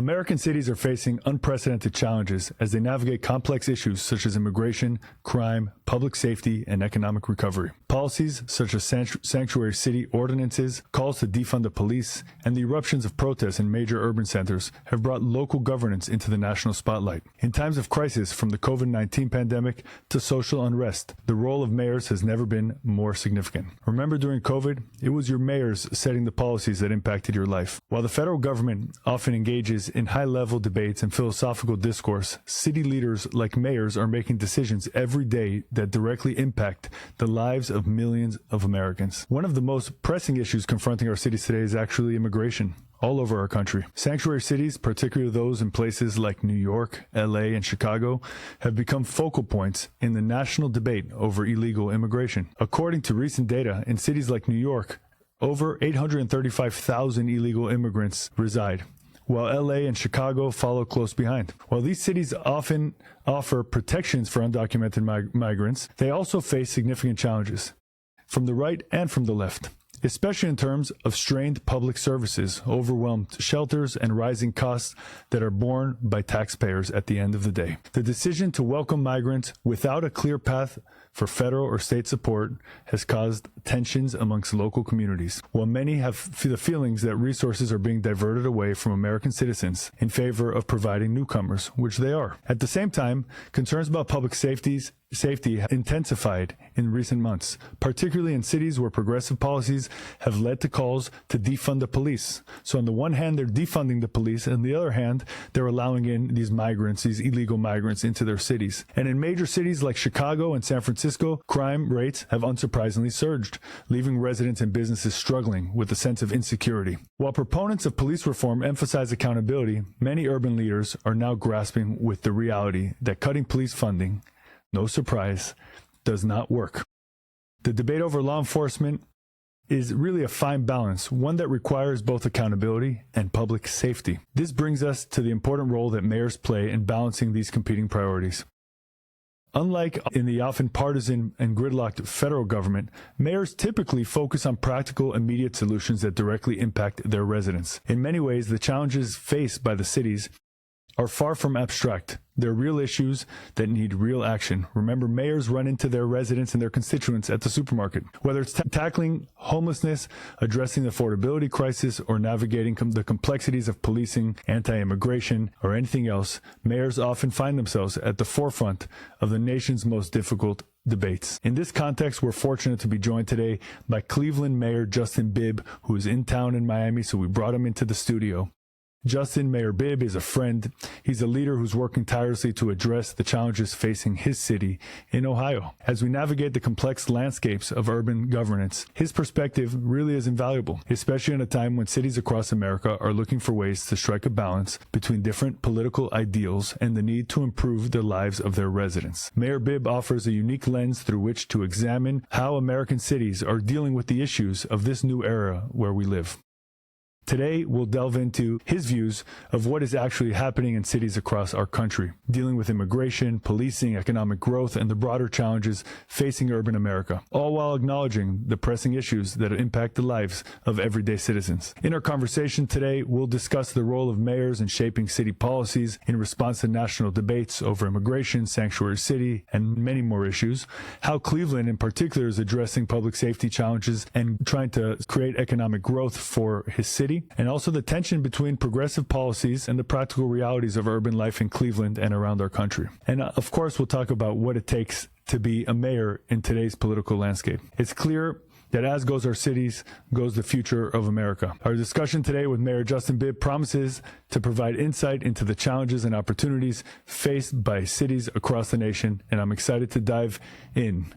American cities are facing unprecedented challenges as they navigate complex issues such as immigration, crime, public safety, and economic recovery. Policies such as sanctuary city ordinances, calls to defund the police, and the eruptions of protests in major urban centers have brought local governance into the national spotlight. In times of crisis, from the COVID-19 pandemic to social unrest, the role of mayors has never been more significant. Remember, during COVID, it was your mayors setting the policies that impacted your life. While the federal government often engages in high-level debates and philosophical discourse, city leaders like mayors are making decisions every day that directly impact the lives of millions of Americans. One of the most pressing issues confronting our cities today is actually immigration. All over our country. Sanctuary cities, particularly those in places like New York, LA, and Chicago, have become focal points in the national debate over illegal immigration. According to recent data, in cities like New York, over 835,000 illegal immigrants reside, while LA and Chicago follow close behind. While these cities often offer protections for undocumented migrants, they also face significant challenges from the right and from the left, especially in terms of strained public services, overwhelmed shelters, and rising costs that are borne by taxpayers at the end of the day. The decision to welcome migrants without a clear path for federal or state support has caused tensions amongst local communities, while many have the feelings that resources are being diverted away from American citizens in favor of providing newcomers, which they are. At the same time, concerns about public safety have intensified in recent months, particularly in cities where progressive policies have led to calls to defund the police. So on the one hand, they're defunding the police, and on the other hand, they're allowing in these migrants, these illegal migrants, into their cities. And in major cities like Chicago and San Francisco, crime rates have unsurprisingly surged, leaving residents and businesses struggling with a sense of insecurity. While proponents of police reform emphasize accountability, many urban leaders are now grasping with the reality that cutting police funding, no surprise, does not work. The debate over law enforcement is really a fine balance, one that requires both accountability and public safety. This brings us to the important role that mayors play in balancing these competing priorities. Unlike in the often partisan and gridlocked federal government, mayors typically focus on practical, immediate solutions that directly impact their residents. In many ways, the challenges faced by the cities are far from abstract. They're real issues that need real action. Remember, mayors run into their residents and their constituents at the supermarket. Whether it's tackling homelessness, addressing the affordability crisis, or navigating the complexities of policing, anti-immigration, or anything else, mayors often find themselves at the forefront of the nation's most difficult debates. In this context, we're fortunate to be joined today by Cleveland Mayor Justin Bibb, who is in town in Miami, so we brought him into the studio. Justin Mayor Bibb is a friend. He's a leader who's working tirelessly to address the challenges facing his city in Ohio. As we navigate the complex landscapes of urban governance, his perspective really is invaluable, especially in a time when cities across America are looking for ways to strike a balance between different political ideals and the need to improve the lives of their residents. Mayor Bibb offers a unique lens through which to examine how American cities are dealing with the issues of this new era where we live. Today, we'll delve into his views of what is actually happening in cities across our country, dealing with immigration, policing, economic growth, and the broader challenges facing urban America, all while acknowledging the pressing issues that impact the lives of everyday citizens. In our conversation today, we'll discuss the role of mayors in shaping city policies in response to national debates over immigration, sanctuary city, and many more issues, how Cleveland in particular is addressing public safety challenges and trying to create economic growth for his city, and also the tension between progressive policies and the practical realities of urban life in Cleveland and around our country. And of course, we'll talk about what it takes to be a mayor in today's political landscape. It's clear that as goes our cities, goes the future of America. Our discussion today with Mayor Justin Bibb promises to provide insight into the challenges and opportunities faced by cities across the nation, and I'm excited to dive in.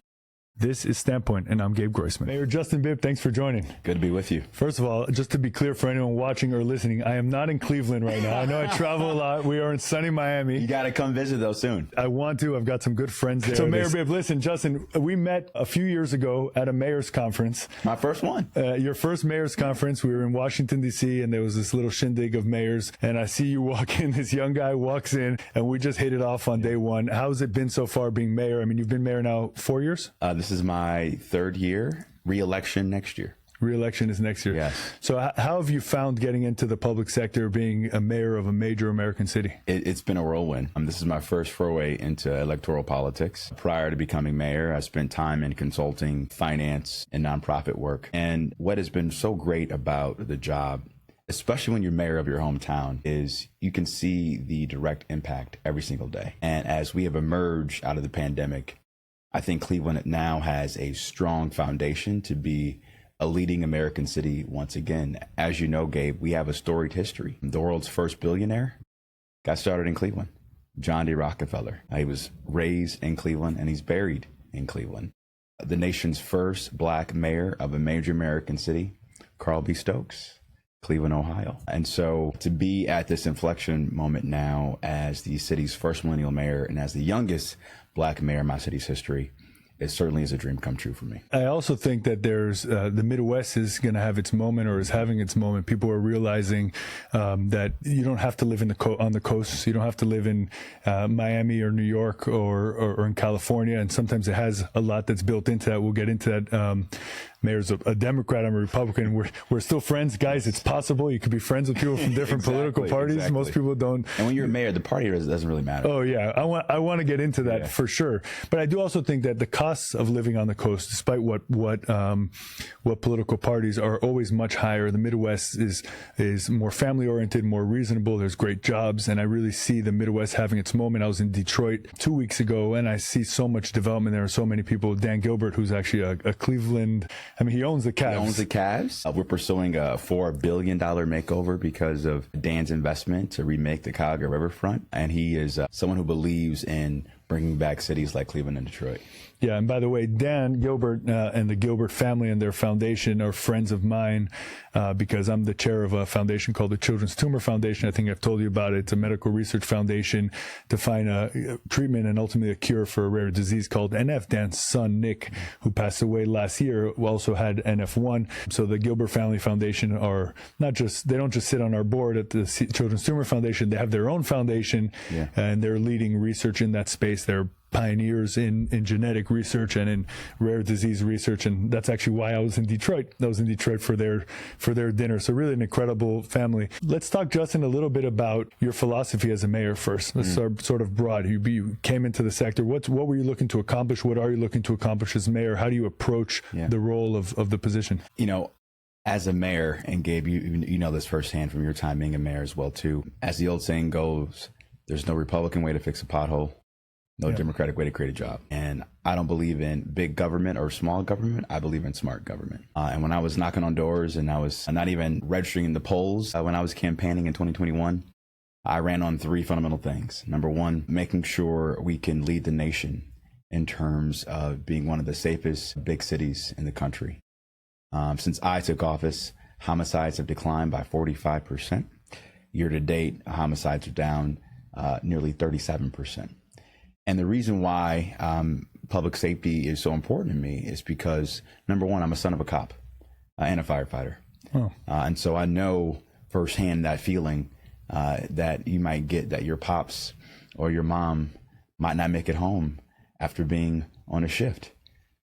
This is Standpoint, and I'm Gabe Groisman. Mayor Justin Bibb, thanks for joining. Good to be with you. First of all, just to be clear for anyone watching or listening, I am not in Cleveland right now. I know I travel a lot. We are in sunny Miami. You got to come visit, though, soon. I want to. I've got some good friends there. So, Mayor Bibb, listen, Justin, we met a few years ago at a mayor's conference. My first one. Your first mayor's conference. We were in Washington, D.C., and there was this little shindig of mayors, and I see you walk in. This young guy walks in, and we just hit it off on day one. How's it been so far being mayor? I mean, you've been mayor now 4 years? This is my third year, re-election next year. Re-election is next year. Yes. So how have you found getting into the public sector, being a mayor of a major American city? It's been a whirlwind. This is my first foray into electoral politics. Prior to becoming mayor, I spent time in consulting, finance, and nonprofit work. And what has been so great about the job, especially when you're mayor of your hometown, is you can see the direct impact every single day. And as we have emerged out of the pandemic, I think Cleveland now has a strong foundation to be a leading American city once again. As you know, Gabe, we have a storied history. The world's first billionaire got started in Cleveland, John D. Rockefeller. He was raised in Cleveland and he's buried in Cleveland. The nation's first Black mayor of a major American city, Carl B. Stokes, Cleveland, Ohio. And so to be at this inflection moment now as the city's first millennial mayor and as the youngest Black mayor in my city's history, it certainly is a dream come true for me. I also think that there's the Midwest is going to have its moment, or is having its moment. People are realizing that you don't have to live on the coast. You don't have to live in Miami or New York or in California. And sometimes it has a lot that's built into that. We'll get into that. Mayor's a Democrat, I'm a Republican. We're still friends, guys. It's possible you could be friends with people from different political parties. Exactly. Most people don't. And when you're a mayor, the party doesn't really matter. Oh yeah, I want to get into that for sure. But I do also think that the costs of living on the coast, despite what political parties are, always much higher. The Midwest is more family oriented, more reasonable. There's great jobs, and I really see the Midwest having its moment. I was in Detroit 2 weeks ago, and I see so much development there. So many people. Dan Gilbert, who's actually a Cleveland. I mean, he owns the Cavs. He owns the Cavs. We're pursuing a $4 billion makeover because of Dan's investment to remake the Cuyahoga Riverfront. And he is someone who believes in bringing back cities like Cleveland and Detroit. Yeah, and by the way, Dan Gilbert and the Gilbert family and their foundation are friends of mine because I'm the chair of a foundation called the Children's Tumor Foundation. I think I've told you about it. It's a medical research foundation to find a treatment and ultimately a cure for a rare disease called NF. Dan's son, Nick, who passed away last year, also had NF1. So the Gilbert Family Foundation are they don't just sit on our board at the Children's Tumor Foundation. They have their own foundation, and they're leading research in that space. They're pioneers in genetic research and in rare disease research, and that's actually why I was in Detroit. I was in Detroit for their dinner. So really an incredible family. Let's talk, Justin, a little bit about your philosophy as a mayor first. Let's start sort of broad. You came into the sector. What were you looking to accomplish? What are you looking to accomplish as mayor? How do you approach the role of the position? You know, as a mayor, and Gabe, you know this firsthand from your time being a mayor as well too. As the old saying goes, there's no Republican way to fix a pothole. No Democratic way to create a job. And I don't believe in big government or small government. I believe in smart government. And when I was knocking on doors and I was not even registering in the polls, when I was campaigning in 2021, I ran on 3 fundamental things. Number one, making sure we can lead the nation in terms of being one of the safest big cities in the country. Since I took office, homicides have declined by 45%. Year to date, homicides are down nearly 37%. And the reason why public safety is so important to me is because, number one, I'm a son of a cop and a firefighter. And so I know firsthand that feeling that you might get that your pops or your mom might not make it home after being on a shift.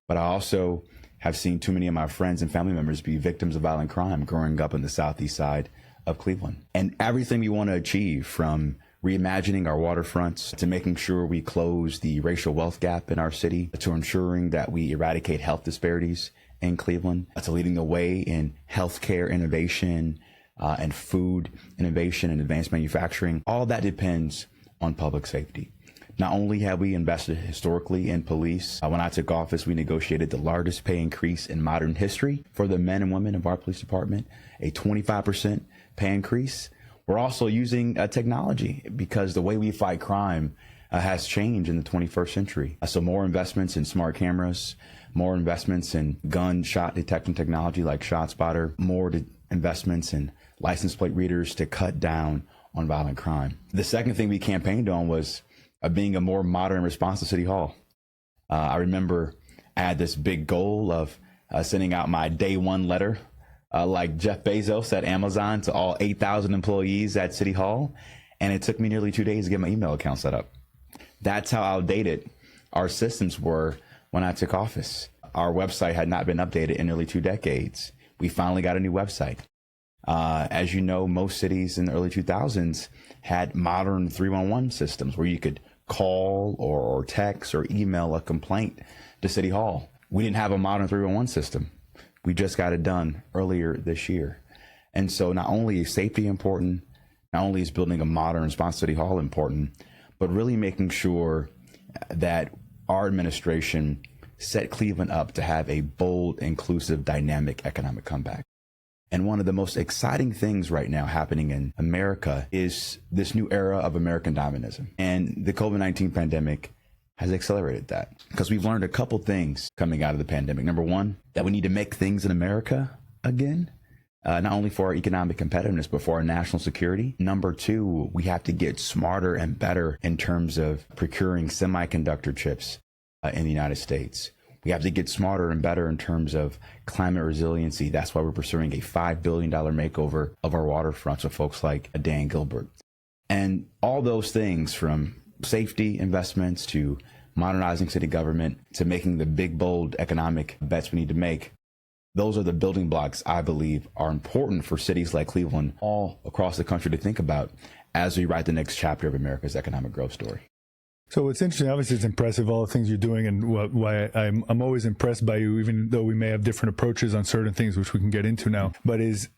But I also have seen too many of my friends and family members be victims of violent crime growing up in the southeast side of Cleveland. And everything we want to achieve, from reimagining our waterfronts to making sure we close the racial wealth gap in our city, to ensuring that we eradicate health disparities in Cleveland, to leading the way in healthcare innovation and food innovation and advanced manufacturing. All that depends on public safety. Not only have we invested historically in police, when I took office, we negotiated the largest pay increase in modern history for the men and women of our police department, a 25% pay increase. We're also using technology because the way we fight crime has changed in the 21st century. So more investments in smart cameras, more investments in gunshot detection technology like ShotSpotter, more investments in license plate readers to cut down on violent crime. The second thing we campaigned on was being a more modern response to City Hall. I remember I had this big goal of sending out my day one letter like Jeff Bezos at Amazon to all 8,000 employees at City Hall. And it took me nearly 2 days to get my email account set up. That's how outdated our systems were when I took office. Our website had not been updated in nearly 2 decades. We finally got a new website. As you know, most cities in the early 2000s had modern 311 systems where you could call or text or email a complaint to City Hall. We didn't have a modern 311 system. We just got it done earlier this year. And so not only is safety important, not only is building a modern response to City Hall important, but really making sure that our administration set Cleveland up to have a bold, inclusive, dynamic economic comeback. And one of the most exciting things right now happening in America is this new era of American dynamism. And the COVID-19 pandemic has accelerated that because we've learned a couple things coming out of the pandemic. Number one, that we need to make things in America again, not only for our economic competitiveness, but for our national security. Number two, we have to get smarter and better in terms of procuring semiconductor chips in the United States. We have to get smarter and better in terms of climate resiliency. That's why we're pursuing a $5 billion makeover of our waterfronts with folks like Dan Gilbert. And all those things, from safety investments to modernizing city government to making the big, bold economic bets we need to make, those are the building blocks I believe are important for cities like Cleveland all across the country to think about as we write the next chapter of America's economic growth story. So it's interesting. Obviously, it's impressive, all the things you're doing, and why I'm always impressed by you, even though we may have different approaches on certain things, which we can get into now. But is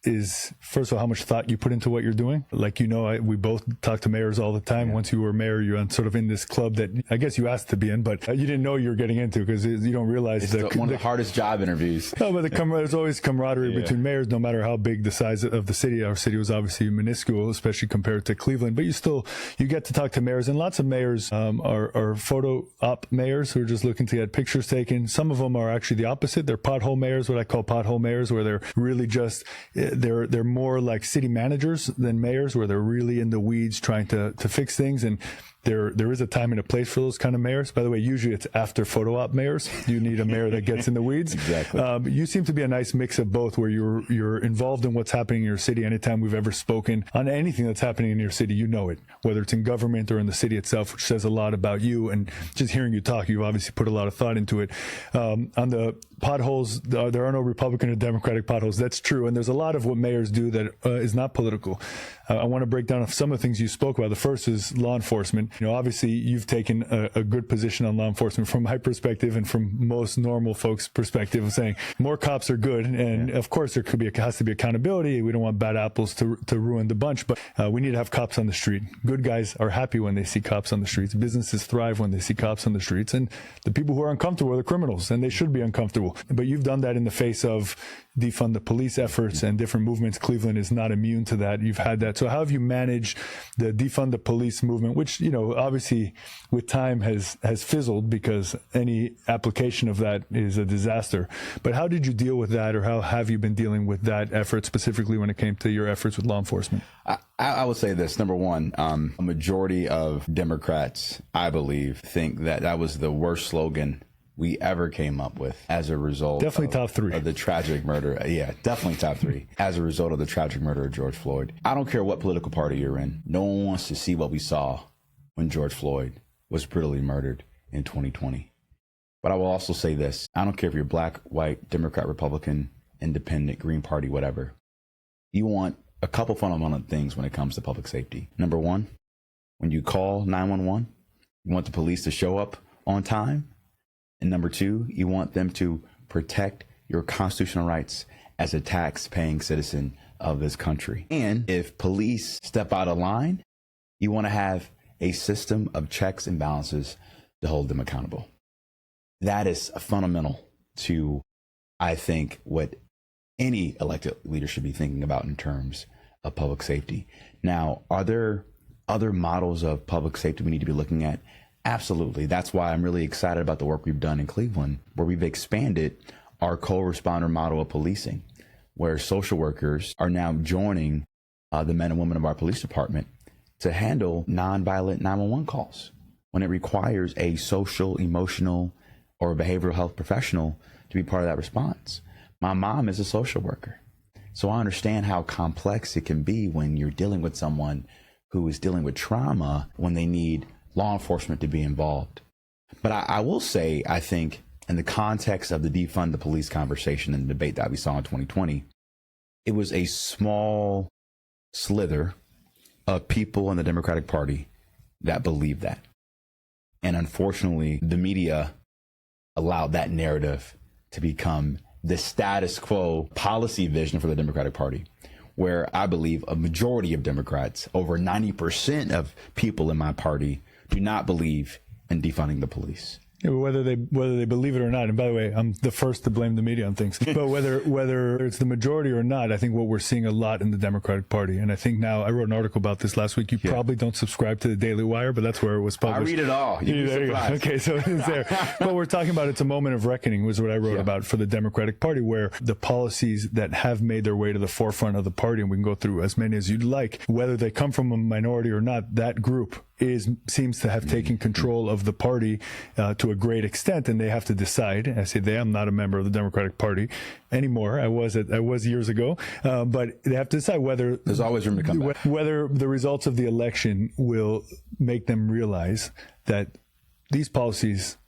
first of all, how much thought you put into what you're doing? Like, we both talk to mayors all the time. Yeah. Once you were mayor, you're sort of in this club that I guess you asked to be in, but you didn't know you were getting into, because you don't realize it's one of the hardest job interviews. No, but there's always camaraderie between mayors, no matter how big the size of the city. Our city was obviously minuscule, especially compared to Cleveland, but you get to talk to mayors, and lots of mayors are photo op mayors who are just looking to get pictures taken. Some of them are actually the opposite. They're pothole mayors, what I call pothole mayors, where they're really just, they're more like city managers than mayors, where they're really in the weeds trying to fix things. And there is a time and a place for those kind of mayors. By the way, usually it's after photo op mayors. You need a mayor that gets in the weeds. Exactly. But you seem to be a nice mix of both, where you're involved in what's happening in your city. Anytime we've ever spoken on anything that's happening in your city, you know it, whether it's in government or in the city itself, which says a lot about you. And just hearing you talk, you've obviously put a lot of thought into it. On the potholes, there are no Republican or Democratic potholes. That's true. And there's a lot of what mayors do that is not political. I want to break down some of the things you spoke about. The first is law enforcement. Obviously, you've taken a good position on law enforcement from my perspective and from most normal folks' perspective, of saying more cops are good. And of course, there has to be accountability. We don't want bad apples to ruin the bunch, but we need to have cops on the street. Good guys are happy when they see cops on the streets. Businesses thrive when they see cops on the streets. And the people who are uncomfortable are the criminals, and they should be uncomfortable. But you've done that in the face of defund the police efforts and different movements. Cleveland is not immune to that. You've had that. So how have you managed the defund the police movement, which, obviously with time has fizzled, because any application of that is a disaster. But how did you deal with that, or how have you been dealing with that effort, specifically when it came to your efforts with law enforcement? I would say this. Number one, a majority of Democrats, I believe, think that was the worst slogan we ever came up with as a result top three of the tragic murder. Yeah, definitely top three as a result of the tragic murder of George Floyd. I don't care what political party you're in. No one wants to see what we saw when George Floyd was brutally murdered in 2020. But I will also say this. I don't care if you're black, white, Democrat, Republican, independent, Green Party, whatever. You want a couple fundamental things when it comes to public safety. Number one, when you call 911, you want the police to show up on time. And number two, you want them to protect your constitutional rights as a tax-paying citizen of this country. And if police step out of line, you want to have a system of checks and balances to hold them accountable. That is fundamental to, I think, what any elected leader should be thinking about in terms of public safety. Now, are there other models of public safety we need to be looking at? Absolutely. That's why I'm really excited about the work we've done in Cleveland, where we've expanded our co-responder model of policing, where social workers are now joining the men and women of our police department to handle nonviolent 911 calls when it requires a social, emotional, or behavioral health professional to be part of that response. My mom is a social worker, so I understand how complex it can be when you're dealing with someone who is dealing with trauma, when they need law enforcement to be involved. But I will say, I think in the context of the defund the police conversation and the debate that we saw in 2020, it was a small slither of people in the Democratic Party that believed that. And unfortunately, the media allowed that narrative to become the status quo policy vision for the Democratic Party, where I believe a majority of Democrats, over 90% of people in my party, do not believe in defunding the police. Yeah, whether they believe it or not, and by the way, I'm the first to blame the media on things, but whether it's the majority or not, I think what we're seeing a lot in the Democratic Party, and I think now, I wrote an article about this last week. You probably don't subscribe to the Daily Wire, but that's where it was published. I read it all. You'd be surprised. Okay, so it's there. But we're talking about, it's a moment of reckoning, was what I wrote about for the Democratic Party, where the policies that have made their way to the forefront of the party, and we can go through as many as you'd like, whether they come from a minority or not, that group seems to have taken control of the party to a great extent, and they have to decide. I say they. I'm not a member of the Democratic Party anymore. I was years ago, but they have to decide whether there's always room to come back. Whether the results of the election will make them realize that these policies,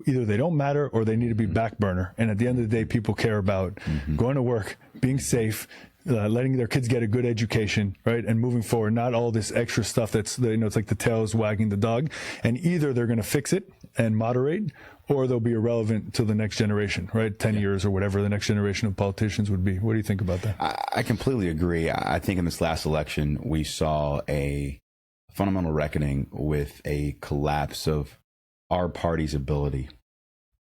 either they don't matter or they need to be back burner. And at the end of the day, people care about going to work, being safe, letting their kids get a good education, right, and moving forward, not all this extra stuff that's, it's like the tail is wagging the dog. And either they're going to fix it and moderate, or they'll be irrelevant to the next generation, right? 10 years or whatever the next generation of politicians would be. What do you think about that? I completely agree. I think in this last election, we saw a fundamental reckoning with a collapse of our party's ability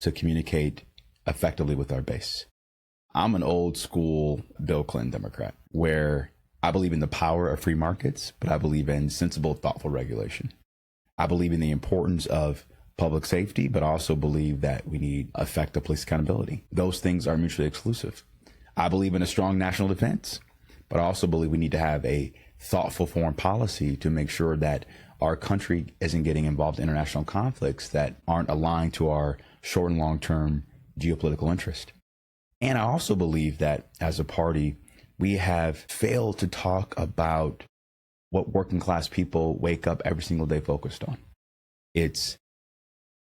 to communicate effectively with our base. I'm an old school Bill Clinton Democrat, where I believe in the power of free markets, but I believe in sensible, thoughtful regulation. I believe in the importance of public safety, but also believe that we need effective police accountability. Those things are mutually exclusive. I believe in a strong national defense, but I also believe we need to have a thoughtful foreign policy to make sure that our country isn't getting involved in international conflicts that aren't aligned to our short and long-term geopolitical interest. And I also believe that as a party, we have failed to talk about what working class people wake up every single day focused on. It's,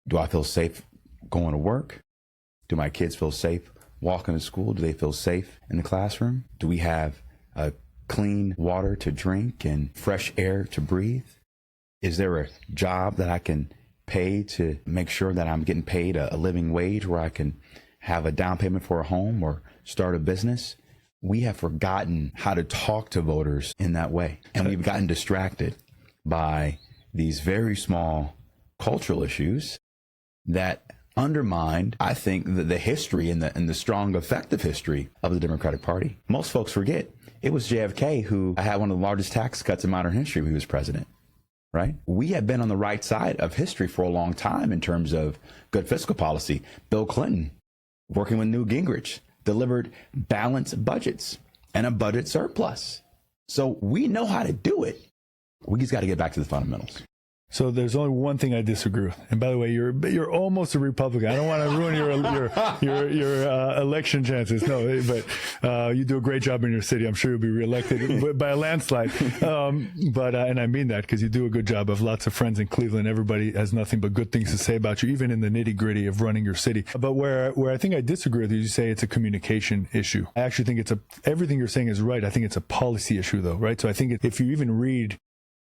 do I feel safe going to work? Do my kids feel safe walking to school? Do they feel safe in the classroom? Do we have clean water to drink and fresh air to breathe? Is there a job that I can pay to make sure that I'm getting paid a living wage where I can have a down payment for a home or start a business? We have forgotten how to talk to voters in that way. And we've gotten distracted by these very small cultural issues that undermined, I think, the history and the strong, effective history of the Democratic Party. Most folks forget it was JFK who had one of the largest tax cuts in modern history when he was president, right? We have been on the right side of history for a long time in terms of good fiscal policy. Bill Clinton, working with Newt Gingrich, delivered balanced budgets and a budget surplus. So we know how to do it. We just got to get back to the fundamentals. So there's only one thing I disagree with. And by the way, you're almost a Republican. I don't want to ruin your election chances. No, but you do a great job in your city. I'm sure you'll be reelected by a landslide. But and I mean that because you do a good job. I have lots of friends in Cleveland. Everybody has nothing but good things to say about you, even in the nitty gritty of running your city. But where I think I disagree with you say it's a communication issue. I actually think everything you're saying is right. I think it's a policy issue though, right? So I think if you even read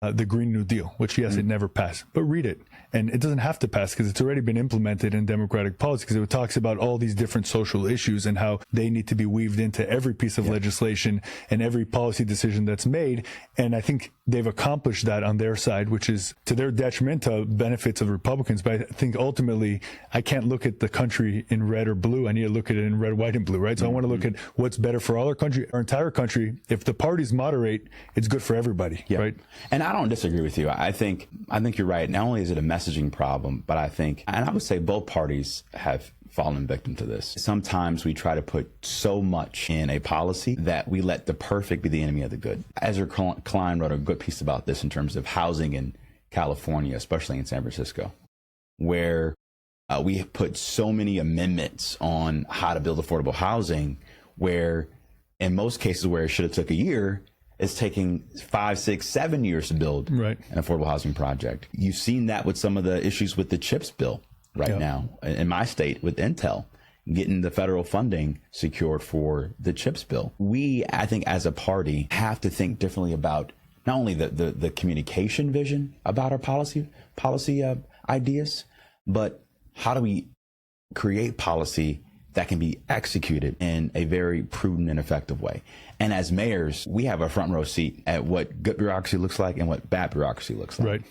the Green New Deal, which, yes, it never passed, but read it. And it doesn't have to pass because it's already been implemented in Democratic policy because it talks about all these different social issues and how they need to be weaved into every piece of legislation and every policy decision that's made. And I think they've accomplished that on their side, which is to their detriment to benefits of Republicans. But I think ultimately I can't look at the country in red or blue. I need to look at it in red, white, and blue, right? So I want to look at what's better for all our country, our entire country. If the parties moderate, it's good for everybody, right? And I don't disagree with you. I think you're right. Not only is it a messaging problem, but I think, and I would say both parties have fallen victim to this. Sometimes we try to put so much in a policy that we let the perfect be the enemy of the good. Ezra Klein wrote a good piece about this in terms of housing in California, especially in San Francisco, where we put so many amendments on how to build affordable housing, where in most cases where it should have took a year, it's taking 5, 6, 7 years to build an affordable housing project. You've seen that with some of the issues with the CHIPS bill now in my state with Intel. getting the federal funding secured for the CHIPS bill. We, I think, as a party, have to think differently about not only the communication vision about our policy ideas, but how do we create policy that can be executed in a very prudent and effective way. And as mayors, we have a front row seat at what good bureaucracy looks like and what bad bureaucracy looks like. Right.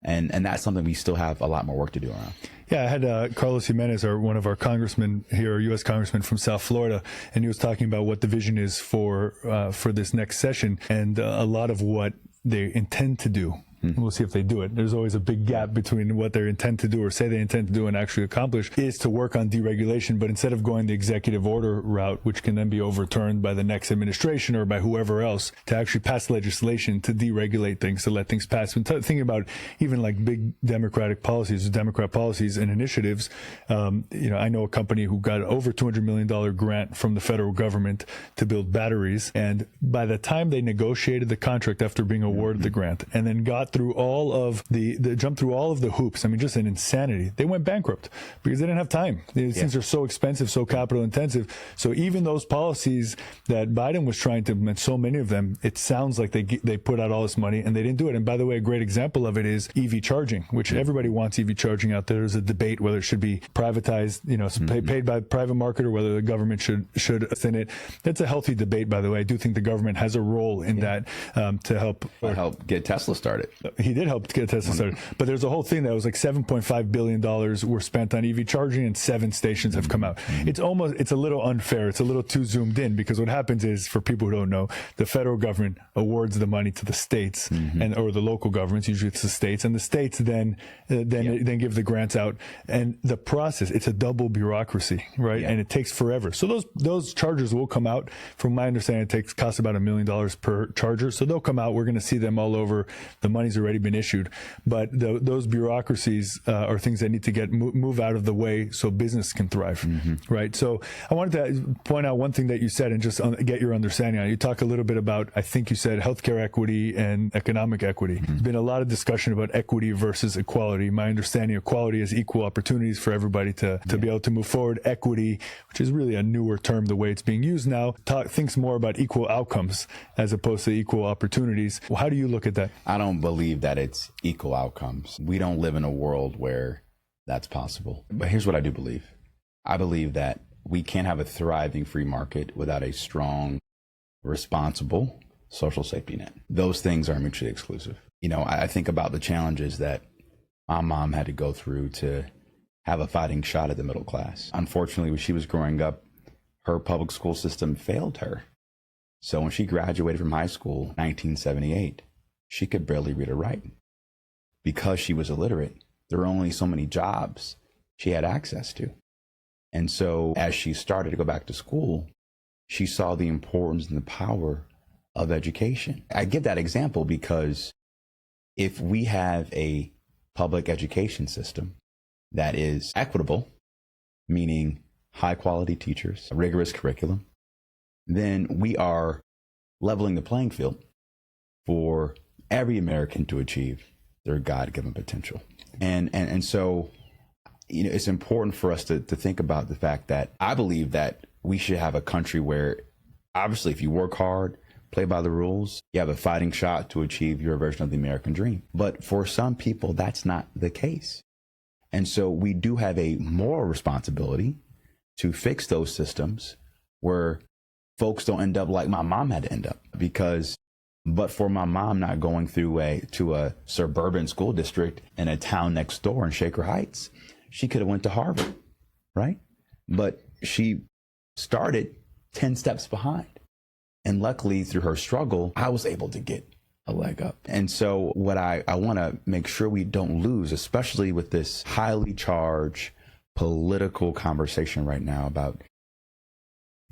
And that's something we still have a lot more work to do around. Yeah, I had Carlos Jimenez, one of our congressmen here, U.S. congressman from South Florida, and he was talking about what the vision is for this next session, and a lot of what they intend to do. We'll see if they do it. There's always a big gap between what they intend to do or say they intend to do and actually accomplish, is to work on deregulation. But instead of going the executive order route, which can then be overturned by the next administration or by whoever else, to actually pass legislation to deregulate things, to let things pass. When thinking about even like big Democrat policies and initiatives, I know a company who got over $200 million grant from the federal government to build batteries. And by the time they negotiated the contract after being awarded the grant and then got through all of jumped through all of the hoops. I mean, just an insanity. They went bankrupt because they didn't have time. These things are so expensive, so capital intensive. So even those policies that Biden was trying to implement, so many of them, it sounds like they put out all this money and they didn't do it. And by the way, a great example of it is EV charging, which everybody wants EV charging out there. There's a debate whether it should be privatized, paid by the private market, or whether the government should thin it. That's a healthy debate, by the way. I do think the government has a role in that to help get Tesla started. He did help to get Tesla started. But there's a whole thing that was like $7.5 billion were spent on EV charging, and 7 stations have come out. It's a little unfair. It's a little too zoomed in, because what happens is, for people who don't know, the federal government awards the money to the states or the local governments. Usually it's the states, and the states then give the grants out. And the process, it's a double bureaucracy, right? And it takes forever. So those chargers will come out. From my understanding, it costs about $1 million per charger. So they'll come out. We're going to see them all over. The money's already been issued, but those bureaucracies are things that need to move out of the way so business can thrive, right? So I wanted to point out one thing that you said and just get your understanding on it. You talk a little bit about, I think you said, healthcare equity and economic equity. There's been a lot of discussion about equity versus equality. My understanding, equality is equal opportunities for everybody to be able to move forward. Equity, which is really a newer term, the way it's being used now, thinks more about equal outcomes as opposed to equal opportunities. Well, how do you look at that? I don't believe that it's equal outcomes. We don't live in a world where that's possible. But here's what I do believe. I believe that we can't have a thriving free market without a strong, responsible social safety net. Those things are mutually exclusive. I think about the challenges that my mom had to go through to have a fighting shot at the middle class. Unfortunately, when she was growing up, her public school system failed her. So when she graduated from high school in 1978, she could barely read or write. Because she was illiterate, there were only so many jobs she had access to. And so as she started to go back to school, she saw the importance and the power of education. I give that example because if we have a public education system that is equitable, meaning high quality teachers, a rigorous curriculum, then we are leveling the playing field for every American to achieve their God-given potential. And so, it's important for us to think about the fact that I believe that we should have a country where, obviously, if you work hard, play by the rules, you have a fighting shot to achieve your version of the American dream. But for some people, that's not the case. And so we do have a moral responsibility to fix those systems where folks don't end up like my mom had to end up. But for my mom not going to a suburban school district in a town next door in Shaker Heights, she could have went to Harvard, right? But she started 10 steps behind. And luckily, through her struggle, I was able to get a leg up. And so what I want to make sure we don't lose, especially with this highly charged political conversation right now about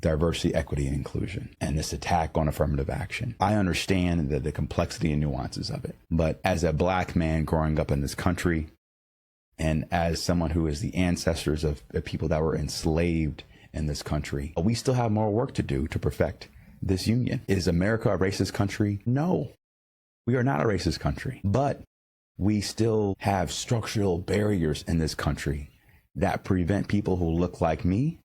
diversity, equity, and inclusion, and this attack on affirmative action. I understand the complexity and nuances of it. But as a Black man growing up in this country, and as someone who is the ancestors of people that were enslaved in this country, we still have more work to do to perfect this union. Is America a racist country? No, we are not a racist country. But we still have structural barriers in this country that prevent people who look like me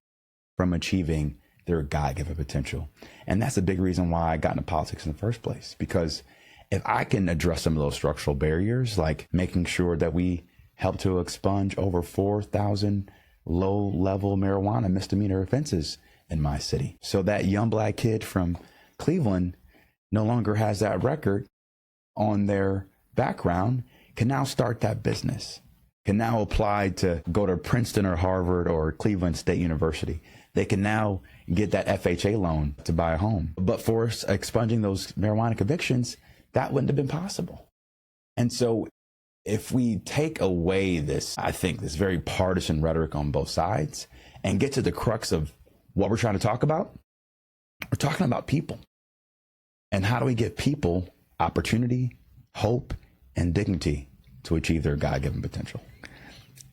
from achieving their God-given potential. And that's a big reason why I got into politics in the first place, because if I can address some of those structural barriers, like making sure that we help to expunge over 4,000 low-level marijuana misdemeanor offenses in my city, so that young black kid from Cleveland no longer has that record on their background, can now start that business, can now apply to go to Princeton or Harvard or Cleveland State University. They can now get that FHA loan to buy a home. But for us expunging those marijuana convictions, that wouldn't have been possible. And so if we take away this, I think, this very partisan rhetoric on both sides and get to the crux of what we're trying to talk about, we're talking about people. And how do we give people opportunity, hope, and dignity to achieve their God-given potential?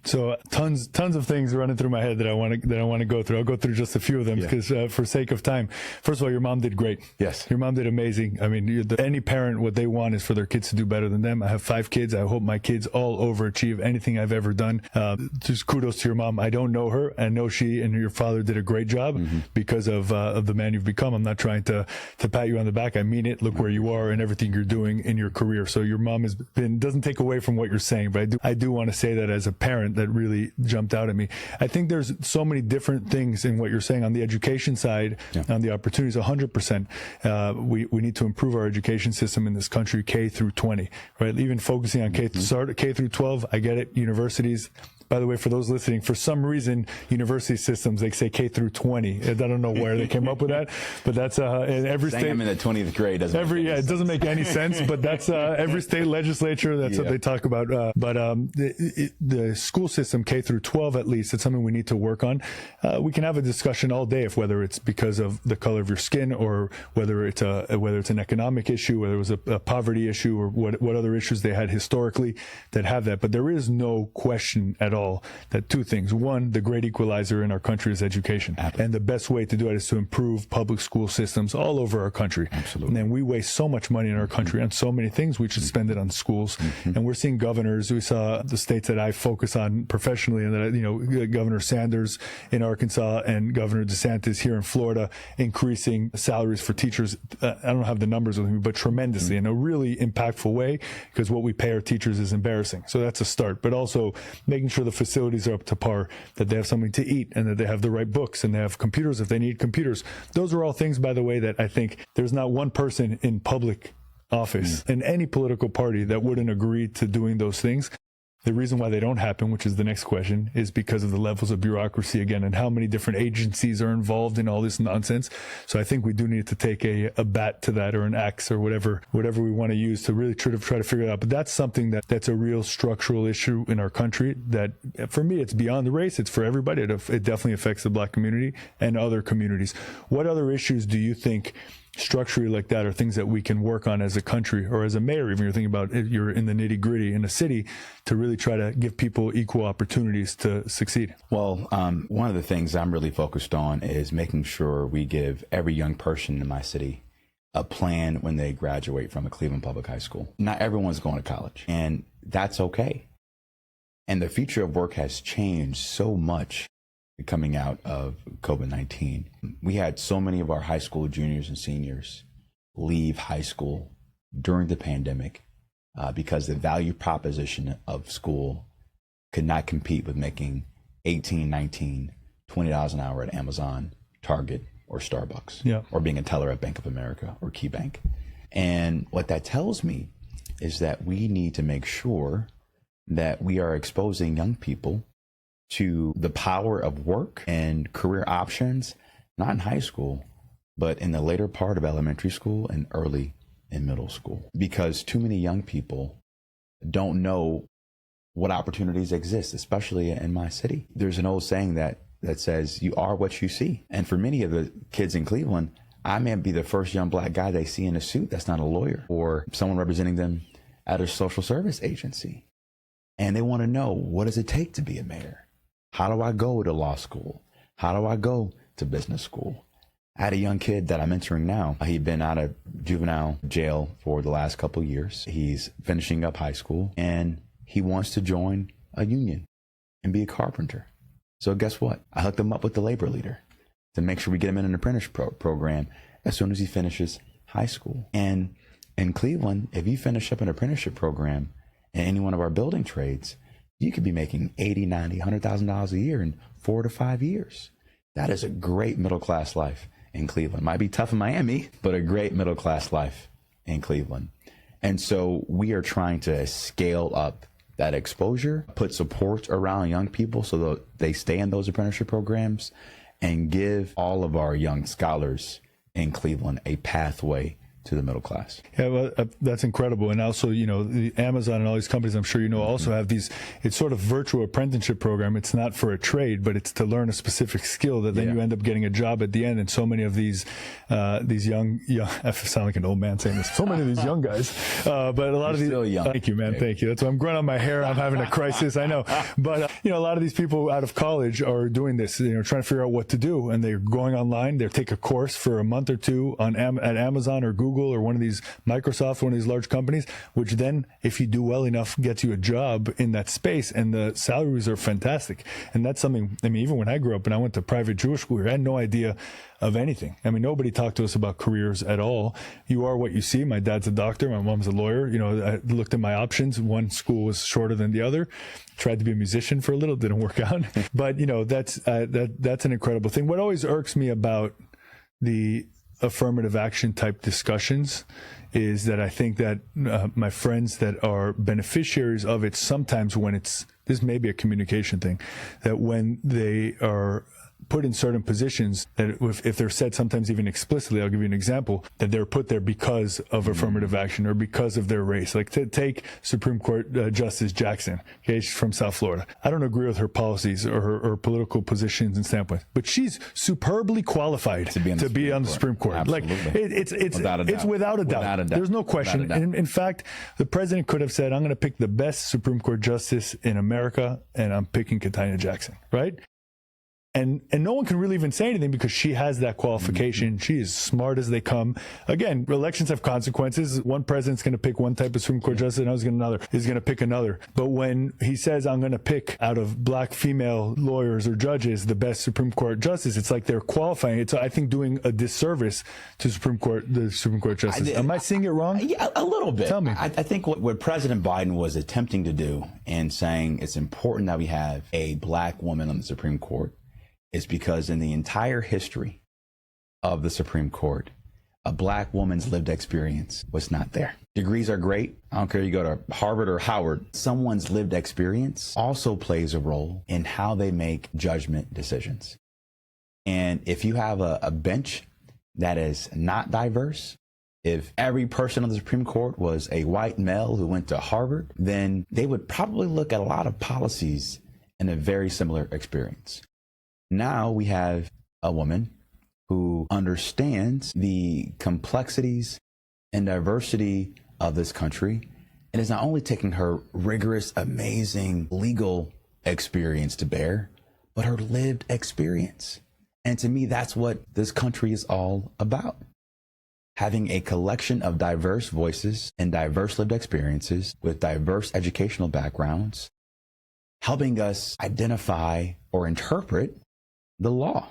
So tons of things running through my head that I want to go through. I'll go through just a few of them because for sake of time. First of all, your mom did great. Yes. Your mom did amazing. I mean, any parent, what they want is for their kids to do better than them. I have 5 kids. I hope my kids all overachieve anything I've ever done. Just kudos to your mom. I don't know her. I know she and your father did a great job because of the man you've become. I'm not trying to pat you on the back. I mean it. Look where you are and everything you're doing in your career. So your mom doesn't take away from what you're saying, but I do want to say that as a parent, that really jumped out at me. I think there's so many different things in what you're saying on the education side, on the opportunities, 100%. We need to improve our education system in this country, K through 20, right? Even focusing on K through 12. I get it. Universities. By the way, for those listening, for some reason, university systems, they say K through 20. I don't know where they came up with that, but that's in every state. I'm in the 20th grade. It doesn't make any sense, but that's every state legislature. That's what they talk about. But the school system, K through 12 at least, it's something we need to work on. We can have a discussion all day whether it's because of the color of your skin or whether it's an economic issue, whether it was a poverty issue, or what other issues they had historically that have that. But there is no question at all that 2 things. One, the great equalizer in our country is education. Absolutely. And the best way to do it is to improve public school systems all over our country. Absolutely. And we waste so much money in our country on so many things. We should spend it on schools. And we're seeing governors. We saw the states that I focus on professionally, and that Governor Sanders in Arkansas and Governor DeSantis here in Florida increasing salaries for teachers. I don't have the numbers with me, but tremendously in a really impactful way, because what we pay our teachers is embarrassing. So that's a start. But also making sure the facilities are up to par, that they have something to eat, and that they have the right books, and they have computers if they need computers. Those are all things, by the way, that I think there's not one person in public office in any political party that wouldn't agree to doing those things. The reason why they don't happen, which is the next question, is because of the levels of bureaucracy again, and how many different agencies are involved in all this nonsense. So I think we do need to take a bat to that, or an axe, or whatever we want to use to really try to figure it out. But that's something that's a real structural issue in our country that, for me, it's beyond the race. It's for everybody. It definitely affects the Black community and other communities. What other issues do you think structurally like that are things that we can work on as a country, or as a mayor, even you're thinking about it, you're in the nitty gritty in a city, to really try to give people equal opportunities to succeed? Well, one of the things I'm really focused on is making sure we give every young person in my city a plan when they graduate from a Cleveland public high school. Not everyone's going to college, and that's okay. And the future of work has changed so much coming out of COVID-19. We had so many of our high school juniors and seniors leave high school during the pandemic because the value proposition of school could not compete with making $18, $19, $20 an hour at Amazon, Target, or Starbucks, or being a teller at Bank of America or KeyBank. And what that tells me is that we need to make sure that we are exposing young people to the power of work and career options, not in high school, but in the later part of elementary school and early in middle school. Because too many young people don't know what opportunities exist, especially in my city. There's an old saying that says, you are what you see. And for many of the kids in Cleveland, I may be the first young Black guy they see in a suit that's not a lawyer, or someone representing them at a social service agency. And they want to know, what does it take to be a mayor? How do I go to law school? How do I go to business school? I had a young kid that I'm mentoring now. He'd been out of juvenile jail for the last couple of years. He's finishing up high school, and he wants to join a union and be a carpenter. So guess what? I hooked him up with the labor leader. to make sure we get him in an apprenticeship program as soon as he finishes high school. And in Cleveland, if you finish up an apprenticeship program in any one of our building trades, you could be making $80, $90, $100,000 a year in 4 to 5 years. That is a great middle-class life in Cleveland. Might be tough in Miami, but a great middle-class life in Cleveland. And so we are trying to scale up that exposure, put support around young people so that they stay in those apprenticeship programs, and give all of our young scholars in Cleveland a pathway to the middle class. Yeah, well, that's incredible. And also, the Amazon and all these companies, I'm sure also have these, it's sort of virtual apprenticeship program. It's not for a trade, but it's to learn a specific skill that then you end up getting a job at the end. And so many of these young, I sound like an old man saying this, so many of these young guys, but a lot of these, still young. Thank you, man. Thank you. That's why I'm growing on my hair. I'm having a crisis. I know. But, a lot of these people out of college are doing this, trying to figure out what to do. And they're going online. They take a course for a month or two at Amazon or Google or one of these Microsoft, one of these large companies, which then, if you do well enough, gets you a job in that space, and the salaries are fantastic. And that's something, even when I grew up and I went to private Jewish school, I had no idea of anything. Nobody talked to us about careers at all. You are what you see. My dad's a doctor. My mom's a lawyer. I looked at my options. One school was shorter than the other. Tried to be a musician for a little, didn't work out. But, that's an incredible thing. What always irks me about the affirmative action type discussions is that I think that my friends that are beneficiaries of it, sometimes when this may be a communication thing, that when they are put in certain positions, that if they're said sometimes even explicitly, I'll give you an example, that they're put there because of affirmative action or because of their race. Like to take Supreme Court Justice Jackson, okay, she's from South Florida. I don't agree with her policies or her political positions and standpoints, but she's superbly qualified to be on the Supreme Court. Absolutely. Like it's without a doubt. There's no question. In fact, the president could have said, I'm going to pick the best Supreme Court justice in America, and I'm picking Ketanji Jackson, right? And no one can really even say anything because she has that qualification. She is smart as they come. Again, elections have consequences. One president's going to pick one type of Supreme Court justice, and another is going to pick another. But when he says, I'm going to pick out of black female lawyers or judges the best Supreme Court justice, it's like they're qualifying. It's, I think, doing a disservice to the Supreme Court justice. Am I seeing it wrong? Yeah, a little bit. Tell me. I think what President Biden was attempting to do in saying it's important that we have a black woman on the Supreme Court is because in the entire history of the Supreme Court, a black woman's lived experience was not there. Degrees are great. I don't care if you go to Harvard or Howard. Someone's lived experience also plays a role in how they make judgment decisions. And if you have a bench that is not diverse, if every person on the Supreme Court was a white male who went to Harvard, then they would probably look at a lot of policies in a very similar experience. Now we have a woman who understands the complexities and diversity of this country and is not only taking her rigorous, amazing legal experience to bear, but her lived experience. And to me, that's what this country is all about. Having a collection of diverse voices and diverse lived experiences with diverse educational backgrounds, helping us identify or interpret the law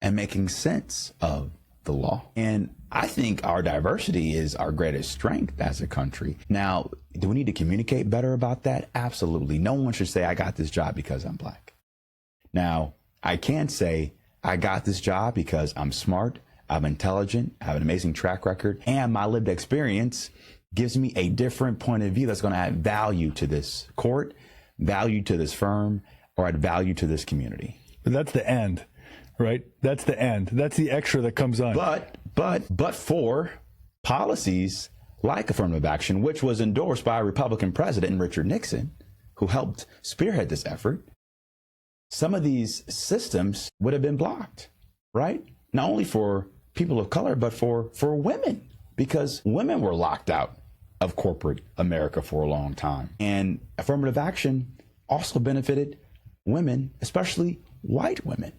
and making sense of the law. And I think our diversity is our greatest strength as a country. Now, do we need to communicate better about that? Absolutely. No one should say, I got this job because I'm black. Now, I can say, I got this job because I'm smart, I'm intelligent, I have an amazing track record, and my lived experience gives me a different point of view that's going to add value to this court, value to this firm, or add value to this community. But that's the end, right? That's the end. That's the extra that comes on. But for policies like affirmative action, which was endorsed by a Republican president, Richard Nixon, who helped spearhead this effort, some of these systems would have been blocked, right? Not only for people of color, but for women, because women were locked out of corporate America for a long time. And affirmative action also benefited women, especially white women.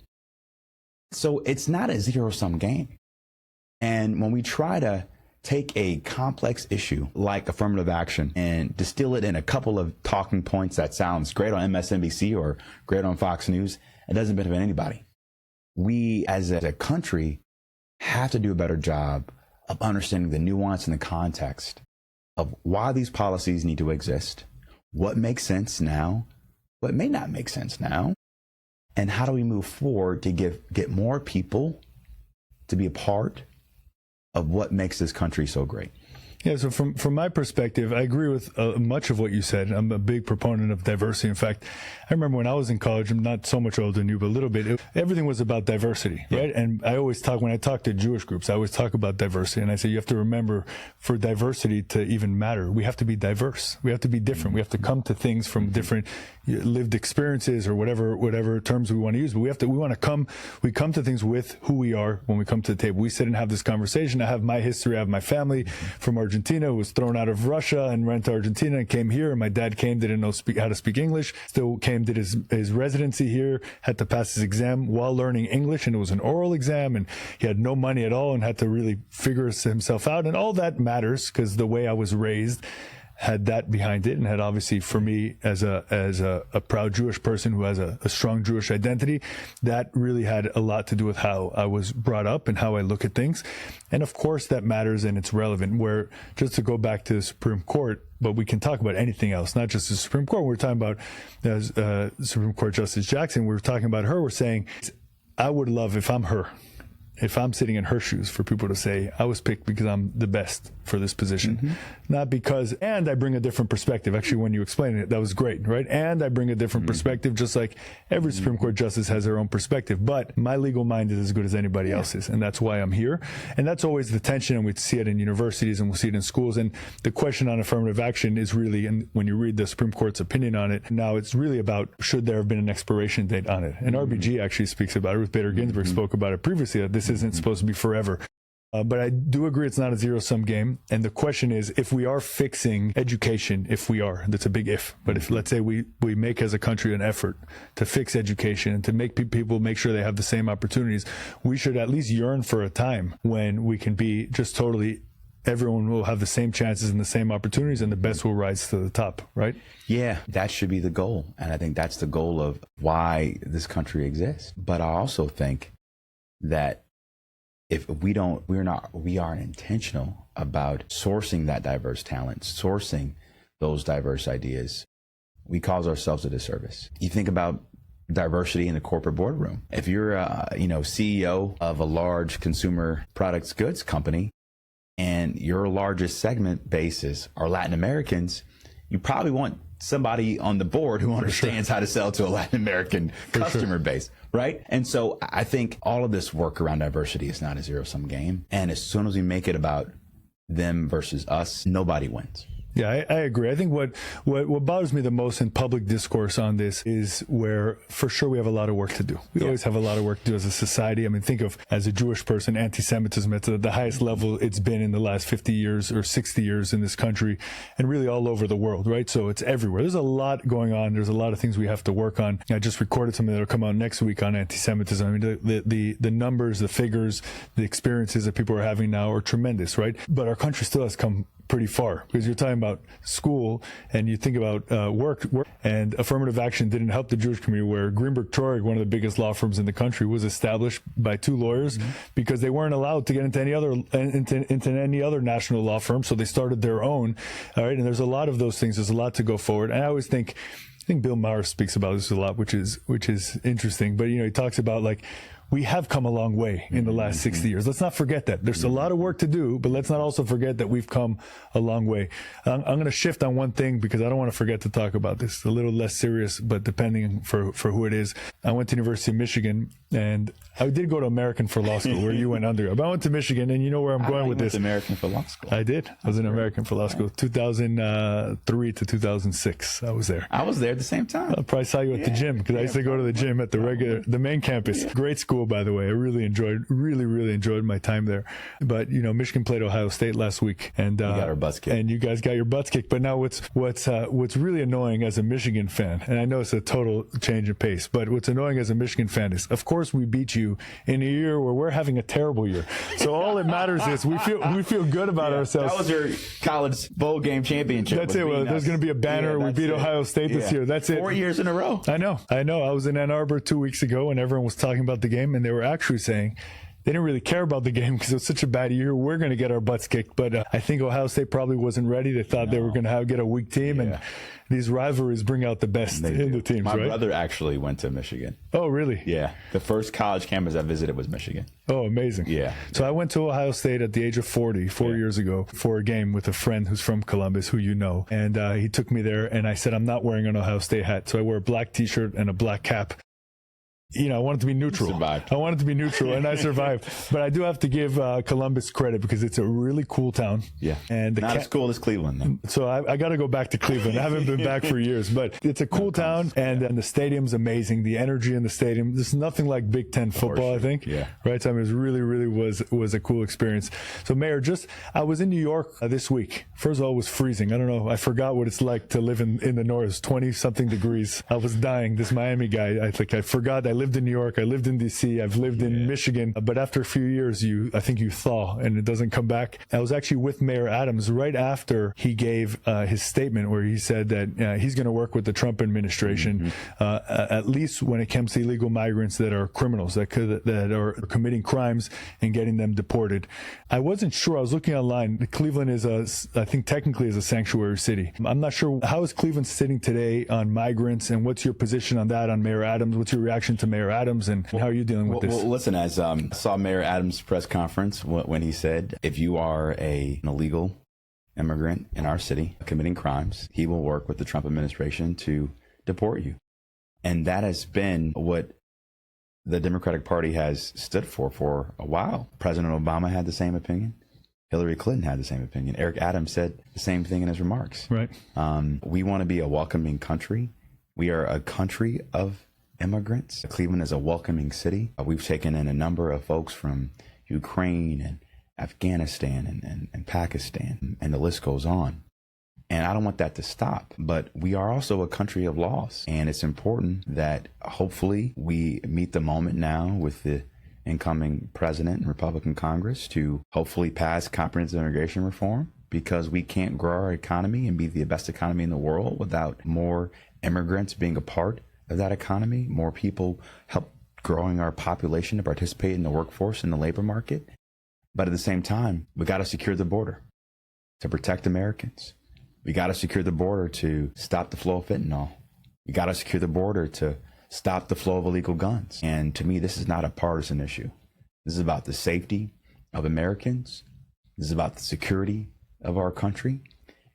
So it's not a zero-sum game. And when we try to take a complex issue like affirmative action and distill it in a couple of talking points that sounds great on MSNBC or great on Fox News, it doesn't benefit anybody. we as a country have to do a better job of understanding the nuance and the context of why these policies need to exist, what makes sense now, what may not make sense now, and how do we move forward to get more people to be a part of what makes this country so great. Yeah, so from my perspective, I agree with much of what you said. I'm a big proponent of diversity. In fact, I remember when I was in college, I'm not so much older than you, but a little bit, everything was about diversity, right? And I always talk, when I talk to Jewish groups, I always talk about diversity. And I say, you have to remember, for diversity to even matter, we have to be diverse. We have to be different. We have to come to things from different lived experiences or whatever terms we want to use. But we come to things with who we are when we come to the table. We sit and have this conversation. I have my history. I have my family from Argentina, was thrown out of Russia and went to Argentina and came here. And my dad came, didn't know how to speak English, still came, did his residency here, had to pass his exam while learning English, and it was an oral exam, and he had no money at all and had to really figure himself out. And all that matters because the way I was raised had that behind it, and had obviously, for me as a proud Jewish person who has a strong Jewish identity, that really had a lot to do with how I was brought up and how I look at things. And of course that matters and it's relevant, where just to go back to the Supreme Court, but we can talk about anything else, not just the Supreme Court. We're talking about Supreme Court Justice Jackson. We're talking about her. We're saying, I would love, if I'm her, if I'm sitting in her shoes, for people to say, I was picked because I'm the best for this position, not because, and I bring a different perspective. Actually, when you explained it, that was great, right? And I bring a different perspective, just like every Supreme Court justice has their own perspective. But my legal mind is as good as anybody else's, and that's why I'm here. And that's always the tension, and we see it in universities and we'll see it in schools. And the question on affirmative action is really, and when you read the Supreme Court's opinion on it, now it's really about, should there have been an expiration date on it? And RBG actually speaks about it. Ruth Bader Ginsburg spoke about it previously, that this isn't supposed to be forever. But I do agree it's not a zero-sum game. And the question is, if we are fixing education, that's a big if, but if, let's say we make as a country an effort to fix education and to make people make sure they have the same opportunities, we should at least yearn for a time when we can be just totally, everyone will have the same chances and the same opportunities, and the best will rise to the top, right? Yeah, that should be the goal. And I think that's the goal of why this country exists. But I also think that if we aren't intentional about sourcing that diverse talent, sourcing those diverse ideas, we cause ourselves a disservice. You think about diversity in the corporate boardroom. If you're CEO of a large consumer products goods company, and your largest segment bases are Latin Americans, you probably want somebody on the board who understands how to sell to a Latin American customer base, right? And so I think all of this work around diversity is not a zero-sum game. And as soon as we make it about them versus us, nobody wins. Yeah, I agree. I think what bothers me the most in public discourse on this is where, for sure, we have a lot of work to do. We always have a lot of work to do as a society. I mean, think of, as a Jewish person, anti-Semitism at the highest level it's been in the last 50 years or 60 years in this country, and really all over the world, right? So it's everywhere. There's a lot going on. There's a lot of things we have to work on. I just recorded something that'll come out next week on anti-Semitism. I mean, the numbers, the figures, the experiences that people are having now are tremendous, right? But our country still has come pretty far, because you're talking about school and you think about work, and affirmative action didn't help the Jewish community, where Greenberg Traurig, one of the biggest law firms in the country, was established by two lawyers because they weren't allowed to get into any other national law firm, so they started their own. All right, and there's a lot of those things. There's a lot to go forward, and I always think Bill Maher speaks about this a lot, which is interesting. But he talks about, like, we have come a long way in the last 60 years. Let's not forget that. There's a lot of work to do, but let's not also forget that we've come a long way. I'm going to shift on one thing because I don't want to forget to talk about this. It's a little less serious, but depending for who it is. I went to University of Michigan, and I did go to American for law school, where you went under. But I went to Michigan, and you know where I'm going with this. American for law school. I did. I was in American for law school, 2003 to 2006. I was there. I was there at the same time. I probably saw you at the gym, because I used to go to the gym at the main campus. Great school, by the way. I really enjoyed my time there. But Michigan played Ohio State last week, and we got our butts kicked. And you guys got your butts kicked. But now what's really annoying as a Michigan fan, and I know it's a total change of pace, but what's what's annoying as a Michigan fan is, of course, we beat you in a year where we're having a terrible year. So all that matters is we feel good about ourselves. That was your college bowl game championship. That's it. Well, there's going to be a banner. We beat Ohio State this year. That's it. 4 years in a row. I know. I was in Ann Arbor 2 weeks ago, and everyone was talking about the game, and they were actually saying they didn't really care about the game because it was such a bad year. We're going to get our butts kicked. But I think Ohio State probably wasn't ready. They thought they were going to get a weak team. And these rivalries bring out the best in the teams, My right? brother actually went to Michigan. Oh, really? Yeah. The first college campus I visited was Michigan. Oh, amazing. Yeah. So I went to Ohio State at the age of 40, 4 years ago, for a game with a friend who's from Columbus, who you know. And he took me there, and I said, I'm not wearing an Ohio State hat. So I wore a black T-shirt and a black cap. You know, I wanted to be neutral. I wanted to be neutral, and I survived. But I do have to give Columbus credit because it's a really cool town. Yeah. And not as cool as Cleveland, though. So I got to go back to Cleveland. I haven't been back for years, but it's a cool town, and the stadium's amazing. The energy in the stadium, there's nothing like Big Ten football, I think. Yeah. Right? So I mean, it really was a cool experience. So Mayor, I was in New York this week. First of all, it was freezing. I don't know. I forgot what it's like to live in the north. 20 something degrees. I was dying. This Miami guy, I forgot. I lived in New York. I lived in DC. I've lived in Michigan. But after a few years, I think you thaw and it doesn't come back. I was actually with Mayor Adams right after he gave his statement where he said that he's going to work with the Trump administration, at least when it comes to illegal migrants that are criminals, that are committing crimes and getting them deported. I wasn't sure. I was looking online. Cleveland is I think technically is a sanctuary city. I'm not sure. How is Cleveland sitting today on migrants, and what's your position on that, on Mayor Adams? What's your reaction to Mayor Adams, and how are you dealing with this? Well, listen, as I saw Mayor Adams' press conference when he said, if you are an illegal immigrant in our city committing crimes, he will work with the Trump administration to deport you. And that has been what the Democratic Party has stood for a while. President Obama had the same opinion. Hillary Clinton had the same opinion. Eric Adams said the same thing in his remarks. Right. We want to be a welcoming country. We are a country of immigrants. Cleveland is a welcoming city. We've taken in a number of folks from Ukraine and Afghanistan and Pakistan, and the list goes on. And I don't want that to stop. But we are also a country of laws. And it's important that hopefully we meet the moment now with the incoming president and Republican Congress to hopefully pass comprehensive immigration reform, because we can't grow our economy and be the best economy in the world without more immigrants being a part of that economy, more people help growing our population to participate in the workforce and the labor market. But at the same time, we got to secure the border to protect Americans. We got to secure the border to stop the flow of fentanyl. We got to secure the border to stop the flow of illegal guns. And to me, this is not a partisan issue. This is about the safety of Americans. This is about the security of our country.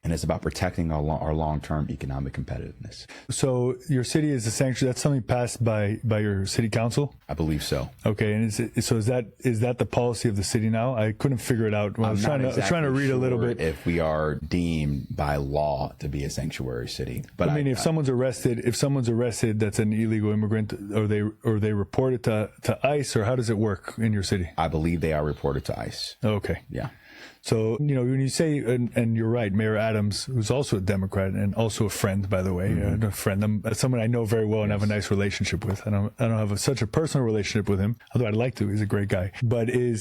And it's about protecting our long-term economic competitiveness. So your city is a sanctuary. That's something passed by your city council? I believe so. Okay, and is that the policy of the city now? I couldn't figure it out. I was trying to read a little bit. If we are deemed by law to be a sanctuary city, but I mean, if someone's arrested, that's an illegal immigrant, or they report it to ICE, or how does it work in your city? I believe they are reported to ICE. Okay. Yeah. So, when you say, and you're right, Mayor Adams, who's also a Democrat and also a friend, by the way, a friend, someone I know very well and have a nice relationship with. I don't have such a personal relationship with him, although I'd like to. He's a great guy. But he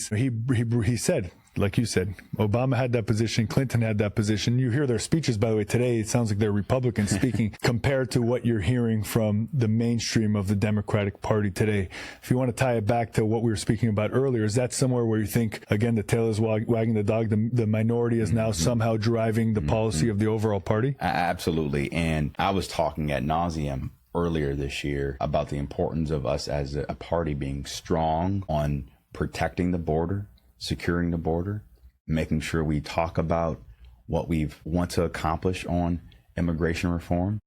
said, like you said, Obama had that position, Clinton had that position. You hear their speeches, by the way, today. It sounds like they're Republicans speaking compared to what you're hearing from the mainstream of the Democratic Party today. If you want to tie it back to what we were speaking about earlier, is that somewhere where you think, again, the tail is wagging the dog, the minority is now somehow driving the policy of the overall party? Absolutely. And I was talking ad nauseum earlier this year about the importance of us as a party being strong on protecting the border, securing the border, making sure we talk about what we want to accomplish on immigration reform.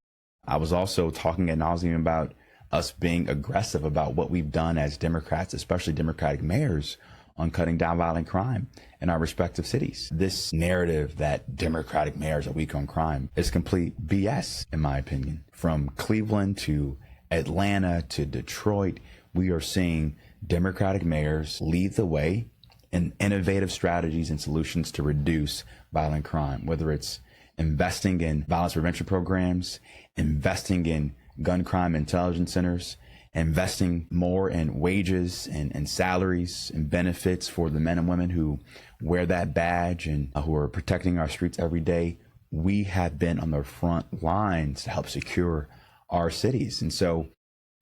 I was also talking ad nauseum about us being aggressive about what we've done as Democrats, especially Democratic mayors, on cutting down violent crime in our respective cities. This narrative that Democratic mayors are weak on crime is complete BS, in my opinion. From Cleveland to Atlanta to Detroit, we are seeing Democratic mayors lead the way in innovative strategies and solutions to reduce violent crime, whether it's investing in violence prevention programs, investing in gun crime intelligence centers, investing more in wages and salaries and benefits for the men and women who wear that badge and who are protecting our streets every day. We have been on the front lines to help secure our cities. And so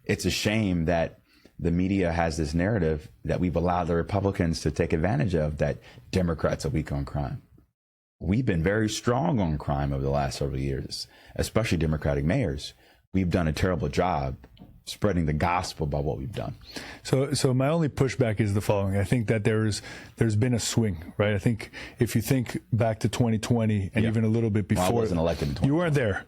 it's a shame that the media has this narrative that we've allowed the Republicans to take advantage of, that Democrats are weak on crime. We've been very strong on crime over the last several years, especially Democratic mayors. We've done a terrible job spreading the gospel about what we've done. So my only pushback is the following. I think that there's been a swing, right? I think if you think back to 2020 and even a little bit before, well, I wasn't elected in 2020.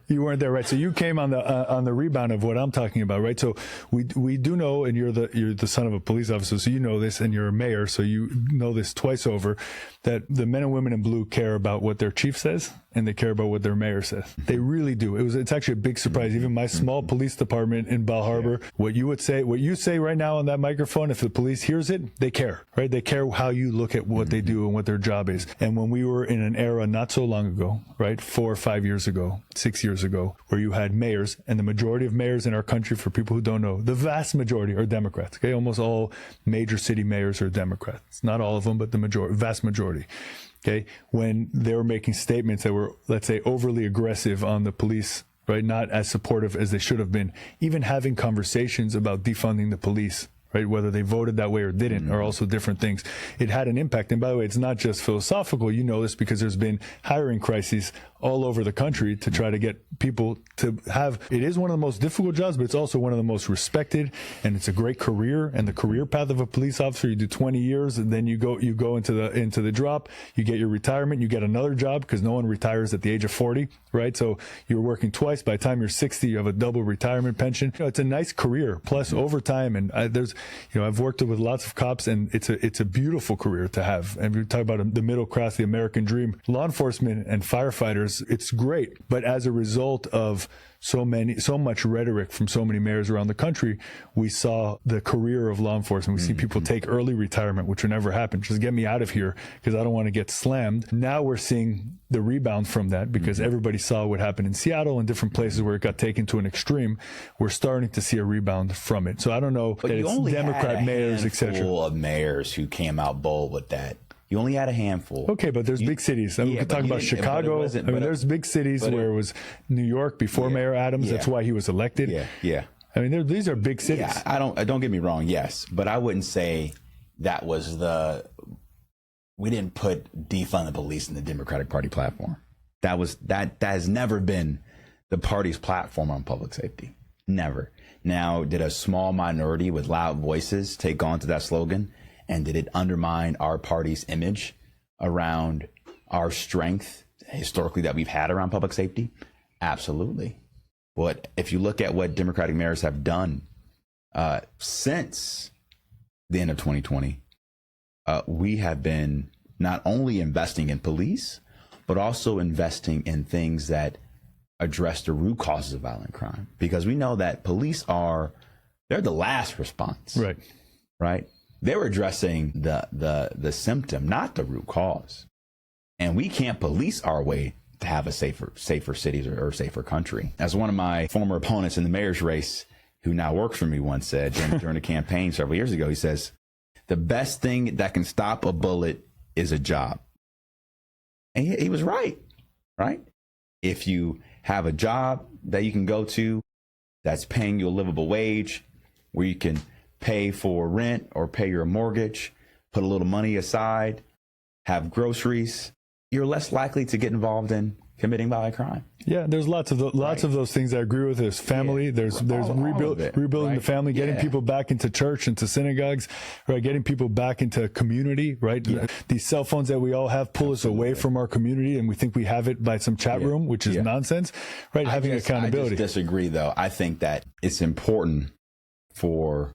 You weren't there, right? So you came on the rebound of what I'm talking about, right? So we do know, and you're the son of a police officer, so you know this, and you're a mayor, so you know this twice over, that the men and women in blue care about what their chief says and they care about what their mayor says. They really do. It's actually a big surprise. Even my small police department in Bal Harbor, what you say right now on that microphone, if the police hears it, they care, right? They care how you look at what they do and what their job is. And when we were in an era not so long ago, right, 4 or 5 years ago, 6 years ago, where you had mayors, and the majority of mayors in our country, for people who don't know, the vast majority are Democrats. Okay, almost all major city mayors are Democrats. Not all of them, but the vast majority. Okay, when they were making statements that were, let's say, overly aggressive on the police, right, not as supportive as they should have been, even having conversations about defunding the police, right, whether they voted that way or didn't, are also different things. It had an impact. And by the way, it's not just philosophical. You know this because there's been hiring crises all over the country to try to get people to have, it is one of the most difficult jobs, but it's also one of the most respected, and it's a great career. And the career path of a police officer, you do 20 years, and then you go into the drop, you get your retirement, you get another job, because no one retires at the age of 40, right? So you're working twice. By the time you're 60, you have a double retirement pension. You know, it's a nice career, plus overtime. And I've worked with lots of cops, and it's a beautiful career to have. And we talk about the middle class, the American dream. Law enforcement and firefighters, it's great. But as a result of so much rhetoric from so many mayors around the country, we saw the career of law enforcement. We see people take early retirement, which would never happen. Just get me out of here because I don't want to get slammed. Now we're seeing the rebound from that because everybody saw what happened in Seattle and different places where it got taken to an extreme. We're starting to see a rebound from it. So I don't know but that it's Democrat mayors, etc. Of mayors who came out bold with that. You only had a handful. Okay, but there's big cities. We could talk about Chicago. There's big cities where it was New York before Mayor Adams. That's why he was elected. Yeah. I mean, these are big cities. Yeah, don't get me wrong. Yes, but I wouldn't say that was we didn't put defund the police in the Democratic Party platform. That has never been the party's platform on public safety. Never. Now, did a small minority with loud voices take on to that slogan? And did it undermine our party's image around our strength historically that we've had around public safety? Absolutely. But if you look at what Democratic mayors have done since the end of 2020, we have been not only investing in police, but also investing in things that address the root causes of violent crime. Because we know that police they're the last response. Right? They were addressing the symptom, not the root cause. And we can't police our way to have a safer cities or safer country. As one of my former opponents in the mayor's race, who now works for me, once said during the campaign several years ago, he says, the best thing that can stop a bullet is a job. And he was right? If you have a job that you can go to that's paying you a livable wage, where you can pay for rent or pay your mortgage, put a little money aside, have groceries, you're less likely to get involved in committing violent crime. Yeah, there's lots of those things I agree with. There's family, there's rebuilding the family, getting people back into church, into synagogues, right? Getting people back into community, right? These cell phones that we all have pull us away from our community, and we think we have it by some chat room, which is nonsense, right? Having accountability. I just disagree, though. I think that it's important for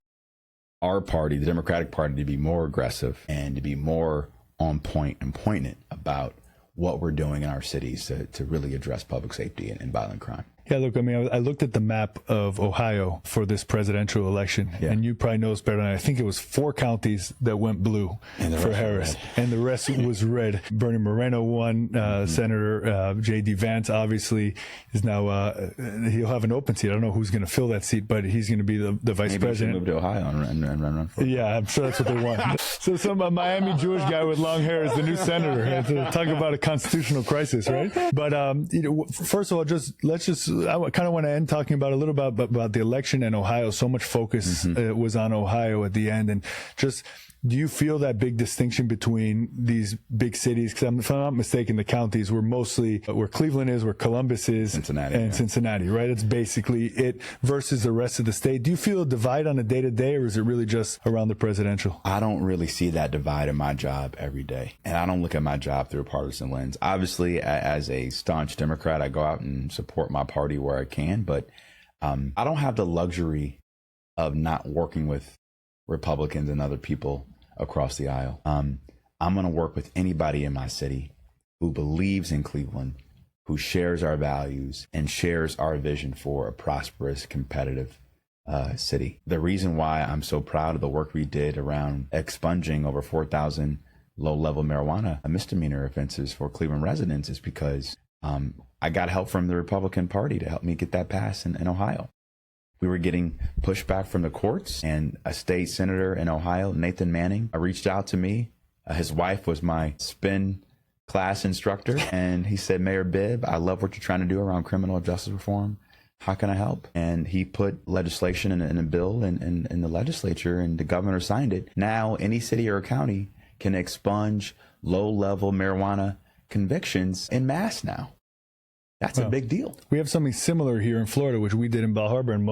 our party, the Democratic Party, to be more aggressive and to be more on point and poignant about what we're doing in our cities to really address public safety and violent crime. Yeah, look, I mean, I looked at the map of Ohio for this presidential election, and you probably know this better than I think it was 4 counties that went blue for Harris, and the rest was red. Bernie Moreno won, Senator J.D. Vance obviously is now, he'll have an open seat. I don't know who's going to fill that seat, but he's going to be the vice president. Maybe move to Ohio and run for it. Yeah, I'm sure that's what they want. So some Miami Jewish guy with long hair is the new senator. Talk about a constitutional crisis, right? But first of all, I kind of want to end talking about a little about the election in Ohio. So much focus was on Ohio at the end, and just. Do you feel that big distinction between these big cities? Because if I'm not mistaken, the counties were mostly where Cleveland is, where Columbus is, Cincinnati, right? It's basically it versus the rest of the state. Do you feel a divide on a day-to-day, or is it really just around the presidential? I don't really see that divide in my job every day. And I don't look at my job through a partisan lens. Obviously, as a staunch Democrat, I go out and support my party where I can. But I don't have the luxury of not working with Republicans and other people across the aisle. I'm going to work with anybody in my city who believes in Cleveland, who shares our values and shares our vision for a prosperous, competitive city. The reason why I'm so proud of the work we did around expunging over 4,000 low-level marijuana misdemeanor offenses for Cleveland residents is because I got help from the Republican Party to help me get that passed in Ohio. We were getting pushback from the courts, and a state senator in Ohio, Nathan Manning, reached out to me. His wife was my spin class instructor, and he said, Mayor Bibb, I love what you're trying to do around criminal justice reform. How can I help? And he put legislation in a bill in the legislature, and the governor signed it. Now, any city or county can expunge low-level marijuana convictions en masse now. That's a big deal. We have something similar here in Florida, which we did in Bal Harbour, and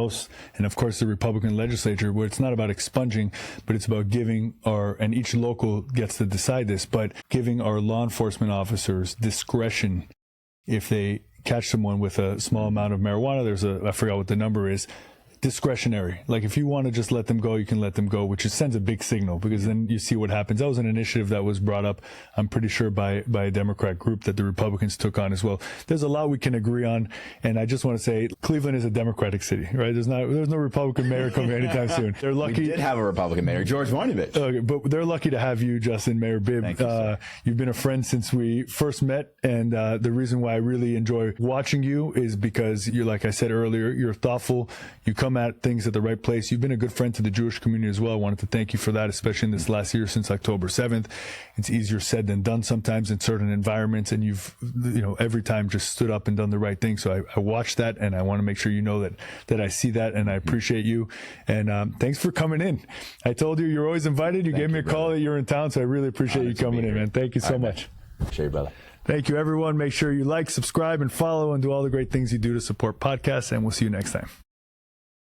of course the Republican legislature, where it's not about expunging, but it's about giving and each local gets to decide this, but giving our law enforcement officers discretion if they catch someone with a small amount of marijuana. I forgot what the number is. Discretionary. Like if you want to just let them go, you can let them go, which sends a big signal, because then you see what happens. That was an initiative that was brought up, I'm pretty sure, by a Democrat group that the Republicans took on as well. There's a lot we can agree on, and I just want to say Cleveland is a Democratic city, right? There's no Republican mayor coming anytime soon. They're lucky. We did have a Republican mayor, George Voinovich. Okay, but they're lucky to have you, Justin, Mayor Bibb. Thank you, you've been a friend since we first met, and the reason why I really enjoy watching you is because you're, like I said earlier, you're thoughtful. You come at things at the right place. You've been a good friend to the Jewish community as well. I wanted to thank you for that, especially in this last year since October 7th. It's easier said than done sometimes in certain environments, and you've, every time just stood up and done the right thing. So I watched that, and I want to make sure you know that I see that, and I appreciate you. And thanks for coming in. I told you're always invited. You gave me a call that you're in town, so I really appreciate you coming in, man. Thank you so much. Appreciate you, brother. Thank you, everyone. Make sure you like, subscribe, and follow, and do all the great things you do to support podcasts, and we'll see you next time.